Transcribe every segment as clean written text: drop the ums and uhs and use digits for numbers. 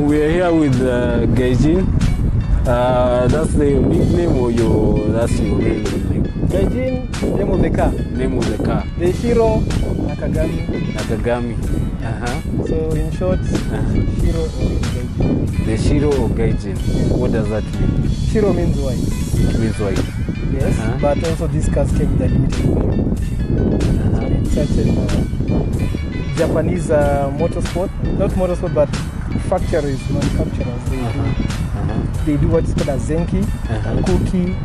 we're here with Gaijin. That's the nickname or that's your real name? Gaijin, name of the car. Name of the car. The Shiro Nakagami. Nakagami. So in short, Shiro or Gaijin. The Shiro or Gaijin. What does that mean? Shiro means white. It means white. Yes, but also this car came with a limited version. It's such a Japanese motorsport, not motorsport, but factories, manufacturers. They do what's called a Zenki, Kuki,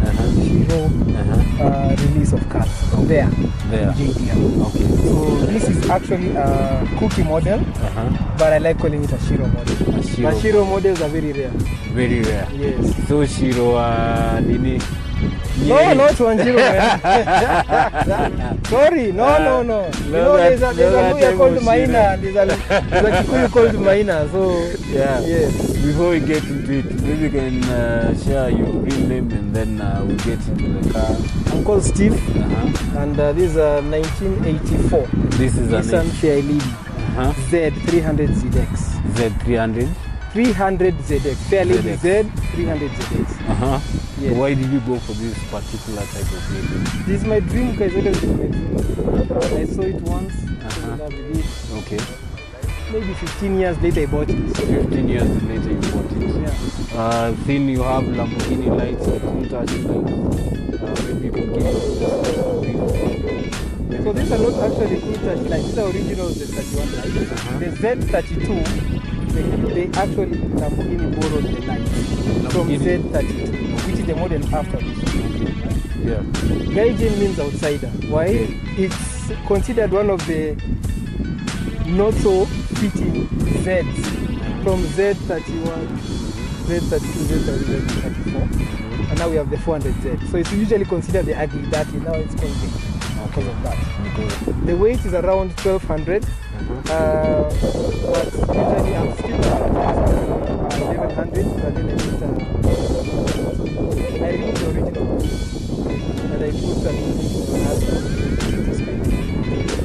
Shiro release of cars. There. JDM. Okay. So this is actually a Kuki model, but I like calling it a Shiro model. But Shiro models are very rare. Very rare. Yes. So Shiro Nini. No, not one Shiro, man. Sorry, no. You know, there's a Luya called Maina, and there's a Kikuyu called Maina. So yeah. Yes. Before we get into it, maybe you can share your real name and then we get into the car. I'm called Steve, and this is a 1984. This is Nissan Z300zx. Z300? 300zx. Fairlady Z300zx. Yes. Why did you go for this particular type of vehicle? This is my dream car. I saw it once. Okay. Maybe 15 years later I bought it. 15 years later you bought it. Yeah. Then you have Lamborghini lights, cool touch lights. Maybe you can give us so these are not actually cool touch lights. These are original Z31 lights. The Z32, they actually Lamborghini borrowed the lights from Z32, which is the model after this. Yeah. Gaijin means outsider. Why? It's considered one of the not so fitting Zs from Z31, Z32, Z34, and now we have the 400Z. So it's usually considered the ugly dirty. Now it's called Gaijin because of that. The weight is around 1200, but usually I'm still 1100, but then I removed the original and I put some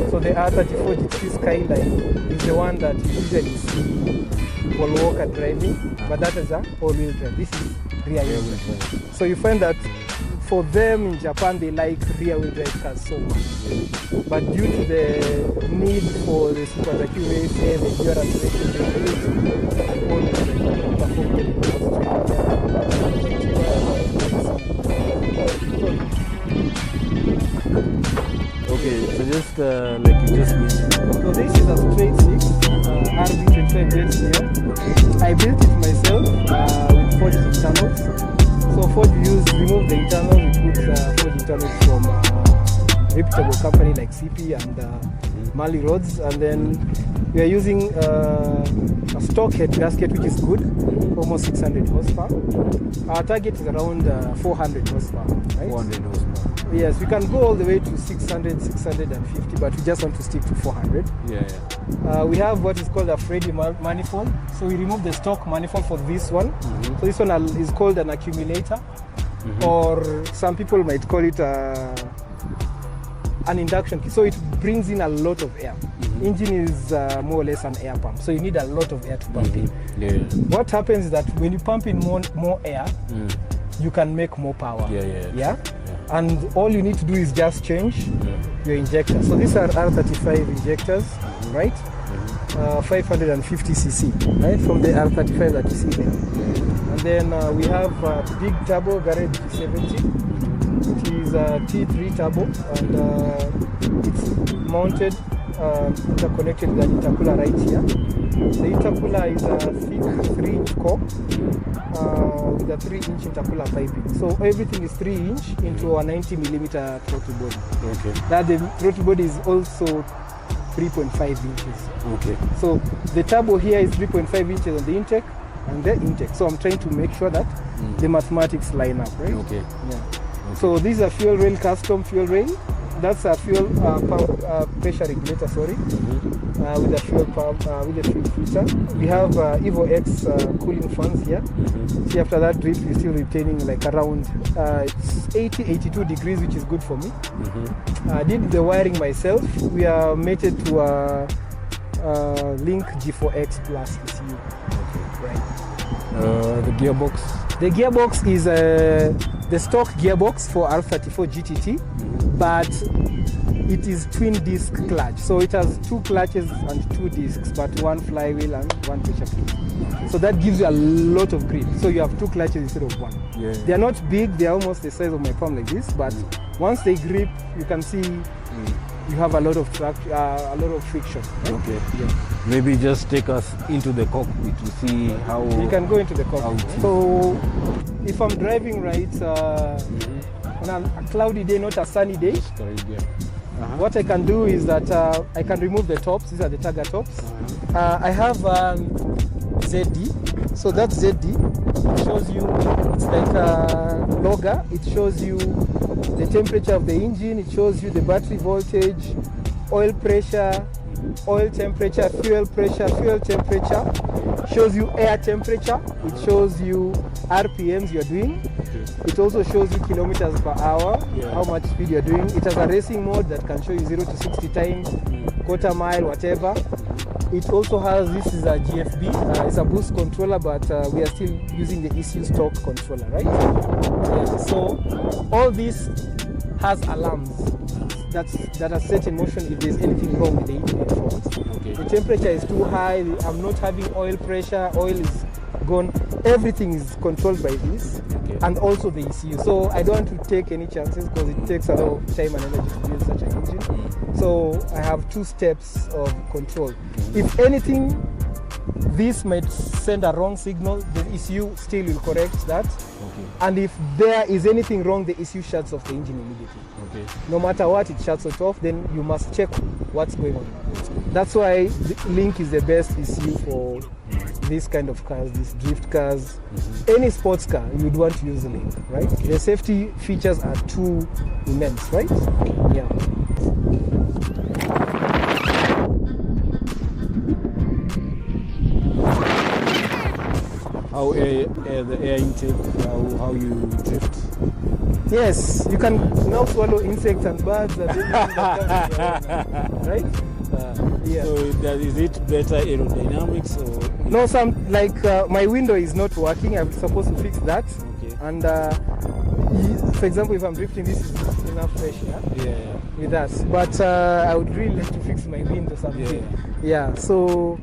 so the R34 GT Skyline is the one that you usually see Paul Walker driving, but that is a all-wheel drive. This is rear-wheel drive. So you find that for them in Japan, they like rear-wheel drive cars so much. But due to the need for the super accurate and the endurance rating, they use all-wheel drive Okay, so just like you just mentioned. So this is a straight 6 RB25 belt here. I built it myself with forged internals. So Ford remove the internals, we put forged internals from a reputable company like CP and Mali Roads, and then we are using a stock head gasket which is good, almost 600 horsepower. Our target is around 400 horsepower, right? 400 horsepower. Yes, we can go all the way to 600, 650, but we just want to stick to 400. We have what is called a Freddy manifold. So we remove the stock manifold for this one. So this one is called an accumulator, or some people might call it an induction key. So it brings in a lot of air. Engine is more or less an air pump, so you need a lot of air to pump in. What happens is that when you pump in more air, you can make more power. And all you need to do is just change your injector. So these are R35 injectors, right? 550cc, right? From the R35 that you see there. And then we have a big turbo Garage G70, which is a T3 turbo, and it's mounted, interconnected with an intercooler right here. The intercooler is a thick 3-inch core with a 3-inch intercooler piping. So everything is 3-inch into a 90mm throttle body. Now the throttle body is also 3.5 inches. So the turbo here is 3.5 inches on the intake and the intake. So I'm trying to make sure that the mathematics line up, right? So this is a fuel rail, custom fuel rail. That's a fuel pump pressure regulator, with a fuel pump, with a fuel filter. We have Evo X cooling fans here. See, after that drip, we're still retaining like around it's 82 degrees, which is good for me. I did the wiring myself. We are mated to a Link G4X Plus ECU. Right. The gearbox? The gearbox is the stock gearbox for R34 GTT, but it is twin disc clutch. So it has 2 clutches and 2 discs, but 1 flywheel and 1 pressure plate. So that gives you a lot of grip. So you have 2 clutches instead of 1. Yeah. They are not big, they are almost the size of my palm like this, but once they grip, you can see you have a lot of friction. Right? Okay. Yeah. Maybe just take us into the cockpit to see how... You can go into the cockpit. So if I'm driving right on a cloudy day, not a sunny day, what I can do is that I can remove the tops. These are the tagger tops. I have ZD. So that ZD shows you, it's like a logger. It shows you the temperature of the engine. It shows you the battery voltage, oil pressure, oil temperature, fuel temperature. Shows you air temperature. It shows you RPMs you're doing. It also shows you kilometers per hour, how much speed you're doing. It has a racing mode that can show you 0 to 60 times, quarter mile, whatever. It also has, this is a GFB, it's a boost controller, but we are still using the ECU stock controller, right? Yeah, so all this has alarms that are set in motion if there's anything wrong with the engine in front. Okay. The temperature is too high, I'm not having oil pressure, oil is gone. Everything is controlled by this, and also the ECU. So I don't want to take any chances because it takes a lot of time and energy to build such an engine. So I have 2 steps of control. If anything, this might send a wrong signal, the ECU still will correct that. And if there is anything wrong, the ECU shuts off the engine immediately. No matter what, it shuts it off, then you must check what's going on. That's why the Link is the best ECU for this kind of cars, these drift cars. Any sports car, you'd want to use the Link, right? The safety features are too immense, right? Yeah. How the air intake, how you drift? Yes, you can now swallow insects and birds and everything that comes in your own, right? Yeah. So is it better aerodynamics or? No, my window is not working. I'm supposed to fix that. And for example, if I'm drifting, this is enough fresh air with us. But I would really like to fix my window something. Yeah. So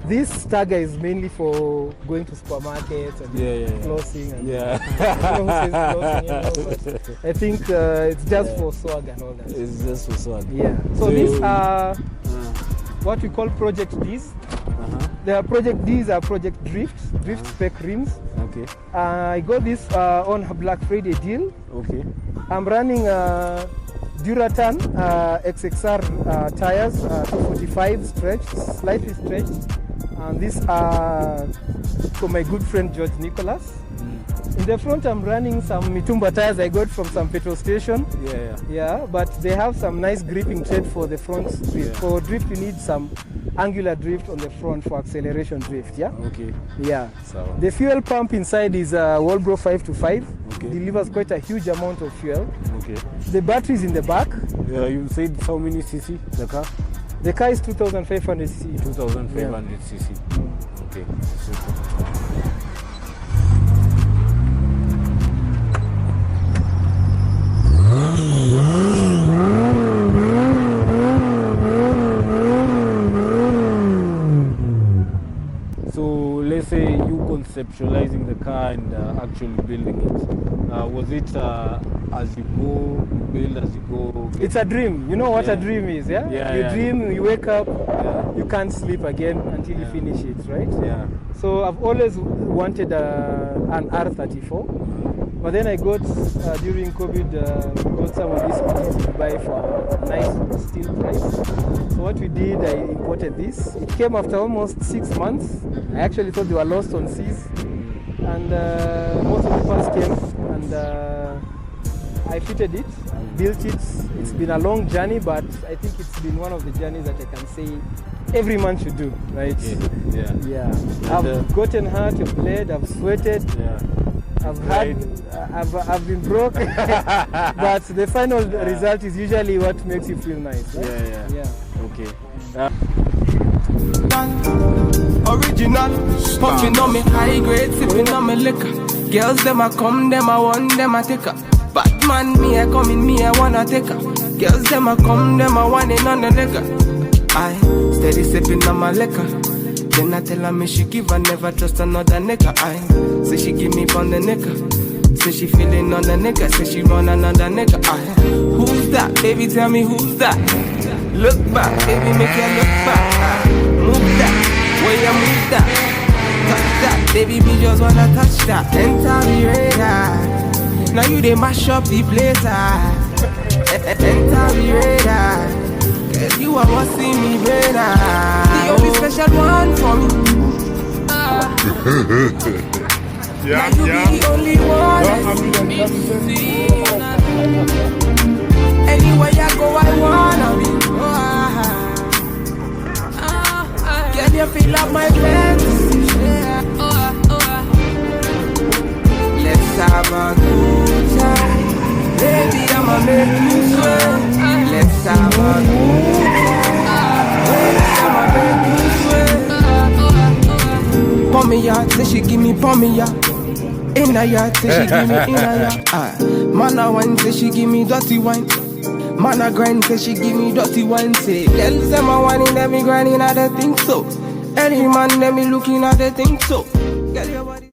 this tagger is mainly for going to supermarkets and flossing. And but I think it's just for swag and all that. It's just for swag. Yeah. So these are what we call Project Ds. The Project Ds are Project Drift spec rims. Okay. I got this on a Black Friday deal. Okay. I'm running Duratan XXR tires, 245 stretched, slightly stretched. And these are for my good friend George Nicholas. In the front, I'm running some Mitumba tires I got from some petrol station. Yeah, but they have some nice gripping tread for the front drift. For drift, you need some angular drift on the front for acceleration drift. Yeah. Okay. Yeah. So the fuel pump inside is a Walbro 525. Delivers quite a huge amount of fuel. Okay. The battery is in the back. Yeah, you said how many cc the car? The car is 2,500 cc. 2,500 cc. Okay. Super. So let's say you conceptualizing the car and actually building it. Was it as you go, you build as you go? It's a dream. You know what a dream is, yeah? You dream, you wake up, you can't sleep again until you finish it, right? Yeah. So I've always wanted an R34, but then I got, during COVID, got some of these scooties to buy for a nice steel price. So what we did, I imported this. It came after almost 6 months. I actually thought they were lost on seas. And most of the parts came, and I fitted it, built it. It's been a long journey, but I think it's been one of the journeys that I can say every man should do, right? Yeah. I've gotten hurt, I've bled, I've sweated. I've been broke, but the final result is usually what makes you feel nice, right? Okay. original. Puffing on me high grade, sipping on me liquor. Girls them a come, them a want, them a take her. Bad man, me a come in, me a wanna take her. Girls them a come, them a want it on the nigga. I steady sipping on my liquor. Then I tell her me she give her, never trust another nigga. I say she give me on the nigga. Say she feeling on the nigga. Say she run another nigga. I who's that? Baby, tell me who's that? Look back, baby, make you look back. Move that, way you move that. Touch that, baby, me just wanna touch that. Enter the radar. Now you they mash up the place. Enter the radar. Cause you are what see me better. The only special one for me. Yeah, now you be the only one I see. Anywhere I go, I wanna be. Can you feel up my fantasy? Let's have a good time. Baby, I'ma make you sweat. Let's have a good time. Baby, I'ma make you sweat. Pour me yard, say she give me pour me yard. In the yard, say she give me in the yard. Man a wine, say she give me dirty wine. Man a grind, say she give me dirty wine. Say, girl, say my wine in them, me grinding, I don't think so. Any man, them me looking at the think so. Girl, your body